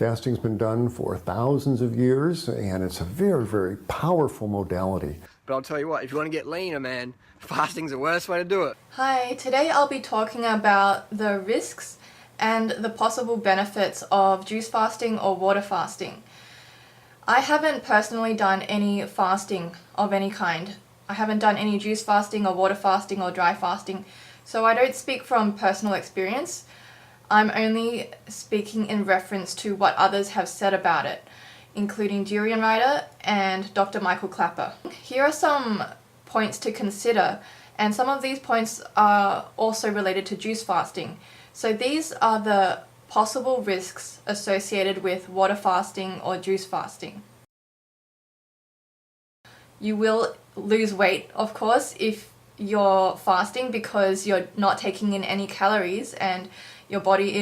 Fasting's been done for thousands of years, and it's a very, very powerful modality. But I'll tell you what, if you want to get leaner, man, fasting's the worst way to do it. Hi, today I'll be talking about the risks and the possible benefits of juice fasting or water fasting. I haven't personally done any fasting of any kind. I haven't done any juice fasting or water fasting or dry fasting, so I don't speak from personal experience. I'm only speaking in reference to what others have said about it, including Durianrider and Dr. Michael Klaper. Here are some points to consider, and some of these points are also related to juice fasting. So these are the possible risks associated with water fasting or juice fasting. You will lose weight, of course, if you're fasting because you're not taking in any calories and your body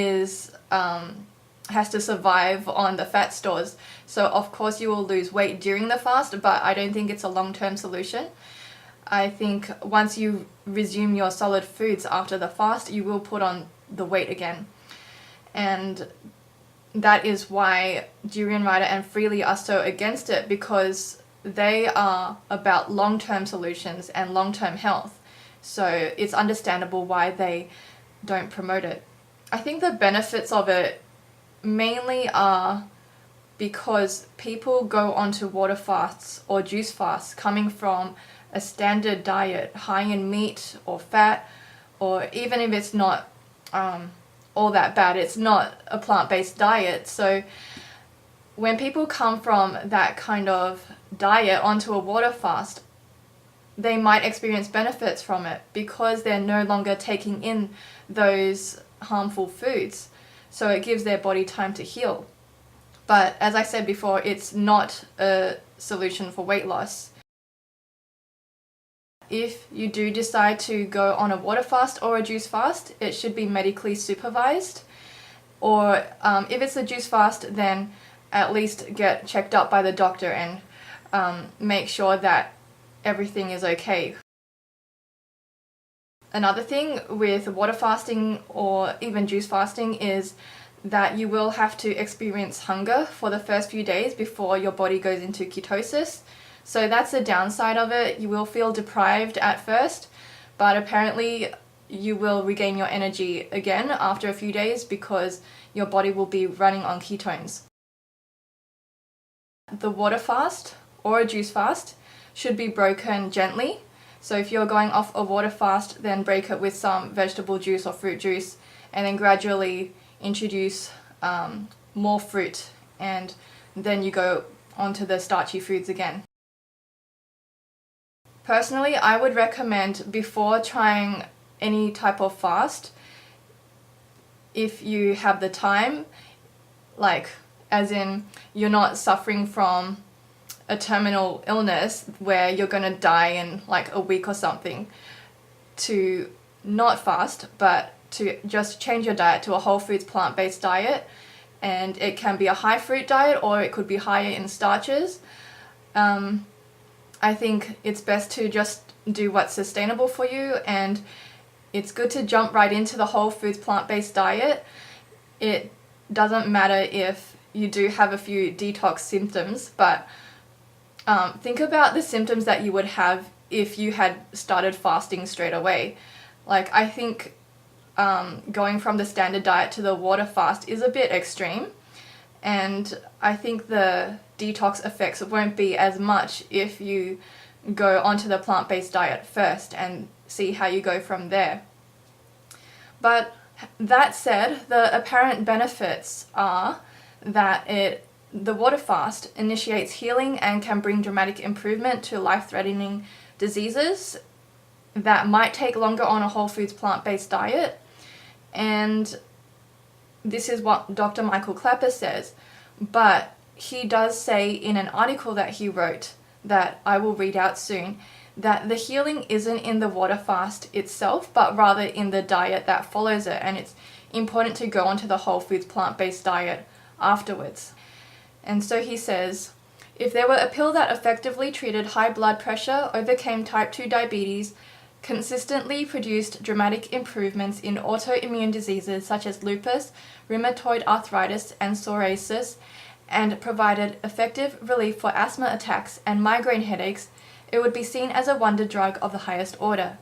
has to survive on the fat stores. So of course you will lose weight during the fast, but I don't think it's a long-term solution. I think once you resume your solid foods after the fast, you will put on the weight again. And that is why Durianrider and Freelee are so against it, because they are about long-term solutions and long-term health. So it's understandable why they don't promote it. I think the benefits of it mainly are because people go onto water fasts or juice fasts coming from a standard diet high in meat or fat, or even if it's not all that bad, it's not a plant-based diet. So when people come from that kind of diet onto a water fast, they might experience benefits from it because they're no longer taking in those harmful foods. So it gives their body time to heal. But as I said before, it's not a solution for weight loss. If you do decide to go on a water fast or a juice fast, it should be medically supervised. Or if it's a juice fast, then at least get checked up by the doctor and make sure that everything is okay. Another thing with water fasting or even juice fasting is that you will have to experience hunger for the first few days before your body goes into ketosis. So that's the downside of it. You will feel deprived at first, but apparently you will regain your energy again after a few days because your body will be running on ketones. The water fast or a juice fast should be broken gently. So if you're going off a water fast, then break it with some vegetable juice or fruit juice, and then gradually introduce more fruit, and then you go onto the starchy foods again. Personally, I would recommend, before trying any type of fast, if you have the time, like as in you're not suffering from a terminal illness where you're going to die in like a week or something, to not fast, but to just change your diet to a whole foods plant-based diet. And it can be a high fruit diet or it could be higher in starches. I think it's best to just do what's sustainable for you, and it's good to jump right into the whole foods plant-based diet. It doesn't matter if you do have a few detox symptoms, but think about the symptoms that you would have if you had started fasting straight away. Like, I think going from the standard diet to the water fast is a bit extreme, and I think the detox effects won't be as much if you go onto the plant-based diet first and see how you go from there. But that said, the apparent benefits are that the water fast initiates healing and can bring dramatic improvement to life-threatening diseases that might take longer on a whole foods plant-based diet. And this is what Dr. Michael Klaper says, but he does say in an article that he wrote, that I will read out soon, that the healing isn't in the water fast itself, but rather in the diet that follows it, and it's important to go onto the whole foods plant-based diet afterwards. And so he says, if there were a pill that effectively treated high blood pressure, overcame type 2 diabetes, consistently produced dramatic improvements in autoimmune diseases such as lupus, rheumatoid arthritis, and psoriasis, and provided effective relief for asthma attacks and migraine headaches, it would be seen as a wonder drug of the highest order.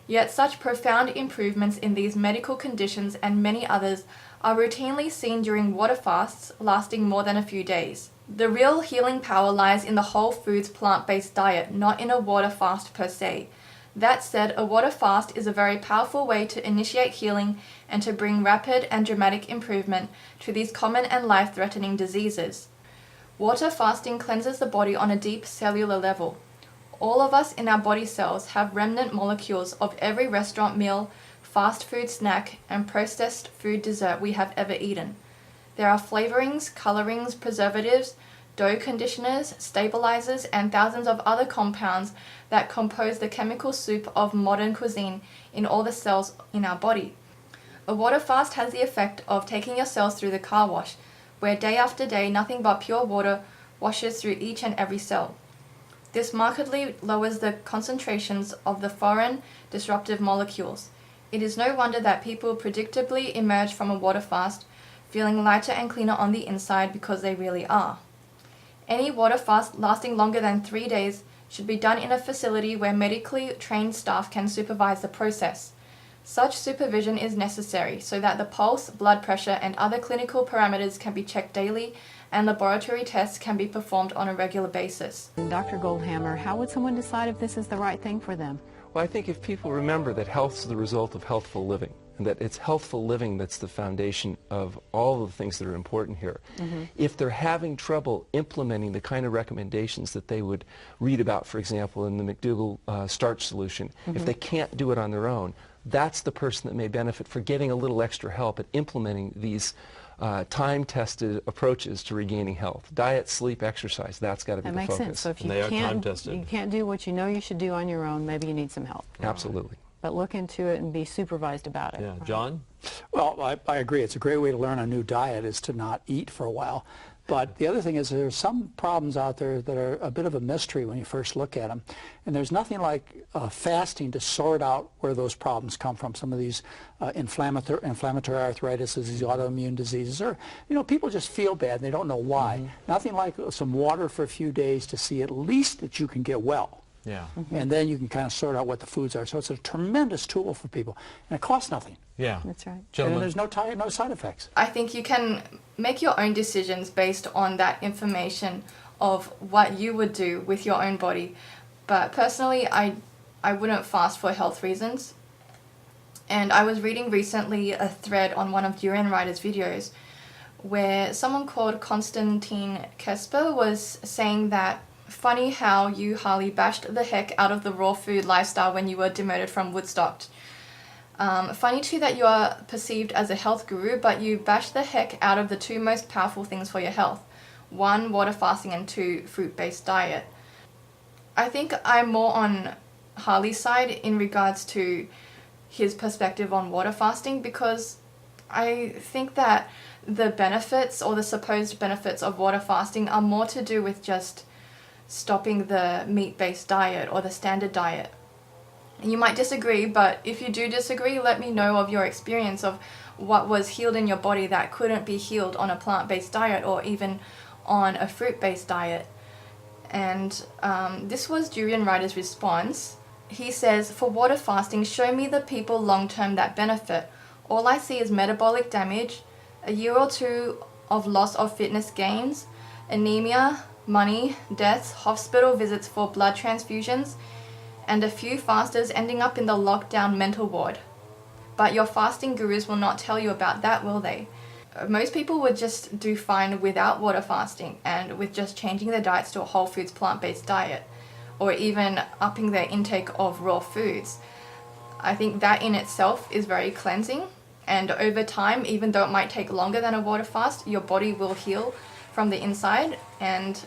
Yet such profound improvements in these medical conditions and many others are routinely seen during water fasts lasting more than a few days. The real healing power lies in the whole foods plant-based diet, not in a water fast per se. That said, a water fast is a very powerful way to initiate healing and to bring rapid and dramatic improvement to these common and life-threatening diseases. Water fasting cleanses the body on a deep cellular level. All of us in our body cells have remnant molecules of every restaurant meal, fast food snack, and processed food dessert we have ever eaten. There are flavorings, colorings, preservatives, dough conditioners, stabilizers, and thousands of other compounds that compose the chemical soup of modern cuisine in all the cells in our body. A water fast has the effect of taking your cells through the car wash, where day after day nothing but pure water washes through each and every cell. This markedly lowers the concentrations of the foreign, disruptive molecules. It is no wonder that people predictably emerge from a water fast feeling lighter and cleaner on the inside, because they really are. Any water fast lasting longer than 3 days should be done in a facility where medically trained staff can supervise the process. Such supervision is necessary so that the pulse, blood pressure, and other clinical parameters can be checked daily, and laboratory tests can be performed on a regular basis. Dr. Goldhammer, how would someone decide if this is the right thing for them? Well, I think if people remember that health is the result of healthful living, and that it's healthful living that's the foundation of all of the things that are important here. If they're having trouble implementing the kind of recommendations that they would read about, for example, in the McDougall starch solution, if they can't do it on their own, that's the person that may benefit for getting a little extra help at implementing these time-tested approaches to regaining health. Diet, sleep, exercise, that's got to be the focus. That makes sense. So if you they are can't, time-tested. you can't do what you know you should do on your own, maybe you need some help. Absolutely. But look into it and be supervised about it. Yeah, right? John? Well, I agree. It's a great way to learn a new diet is to not eat for a while. But the other thing is there's some problems out there that are a bit of a mystery when you first look at them. And there's nothing like fasting to sort out where those problems come from. Some of these inflammatory arthritis, these autoimmune diseases, or, you know, people just feel bad and they don't know why. Nothing like some water for a few days to see at least that you can get well. Yeah. And then you can kind of sort out what the foods are. So it's a tremendous tool for people. And it costs nothing. Yeah. That's right. And Gentlemen. there's no side effects. I think you can make your own decisions based on that information of what you would do with your own body. But personally, I wouldn't fast for health reasons. And I was reading recently a thread on one of Durianrider's videos where someone called Konstantin Kesper was saying that funny how you, Harley, bashed the heck out of the raw food lifestyle when you were demoted from Woodstock. Funny too that you are perceived as a health guru, but you bash the heck out of the two most powerful things for your health. 1, water fasting, and 2, fruit-based diet. I think I'm more on Harley's side in regards to his perspective on water fasting, because I think that the benefits or the supposed benefits of water fasting are more to do with just stopping the meat-based diet or the standard diet. You might disagree, but if you do disagree, let me know of your experience of what was healed in your body that couldn't be healed on a plant-based diet or even on a fruit-based diet. And this was Durianrider's response. He says, for water fasting, show me the people long-term that benefit. All I see is metabolic damage, a year or two of loss of fitness gains, anemia, money, deaths, hospital visits for blood transfusions, and a few fasters ending up in the lockdown mental ward. But your fasting gurus will not tell you about that, will they? Most people would just do fine without water fasting and with just changing their diets to a whole foods plant-based diet, or even upping their intake of raw foods. I think that in itself is very cleansing, and over time, even though it might take longer than a water fast, your body will heal from the inside, and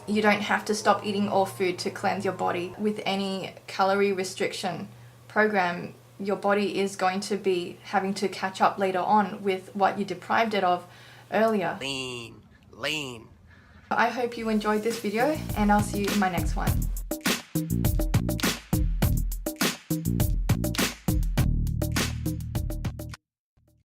you don't have to stop eating all food to cleanse your body. With any calorie restriction program, your body is going to be having to catch up later on with what you deprived it of earlier. Lean. I hope you enjoyed this video, and I'll see you in my next one.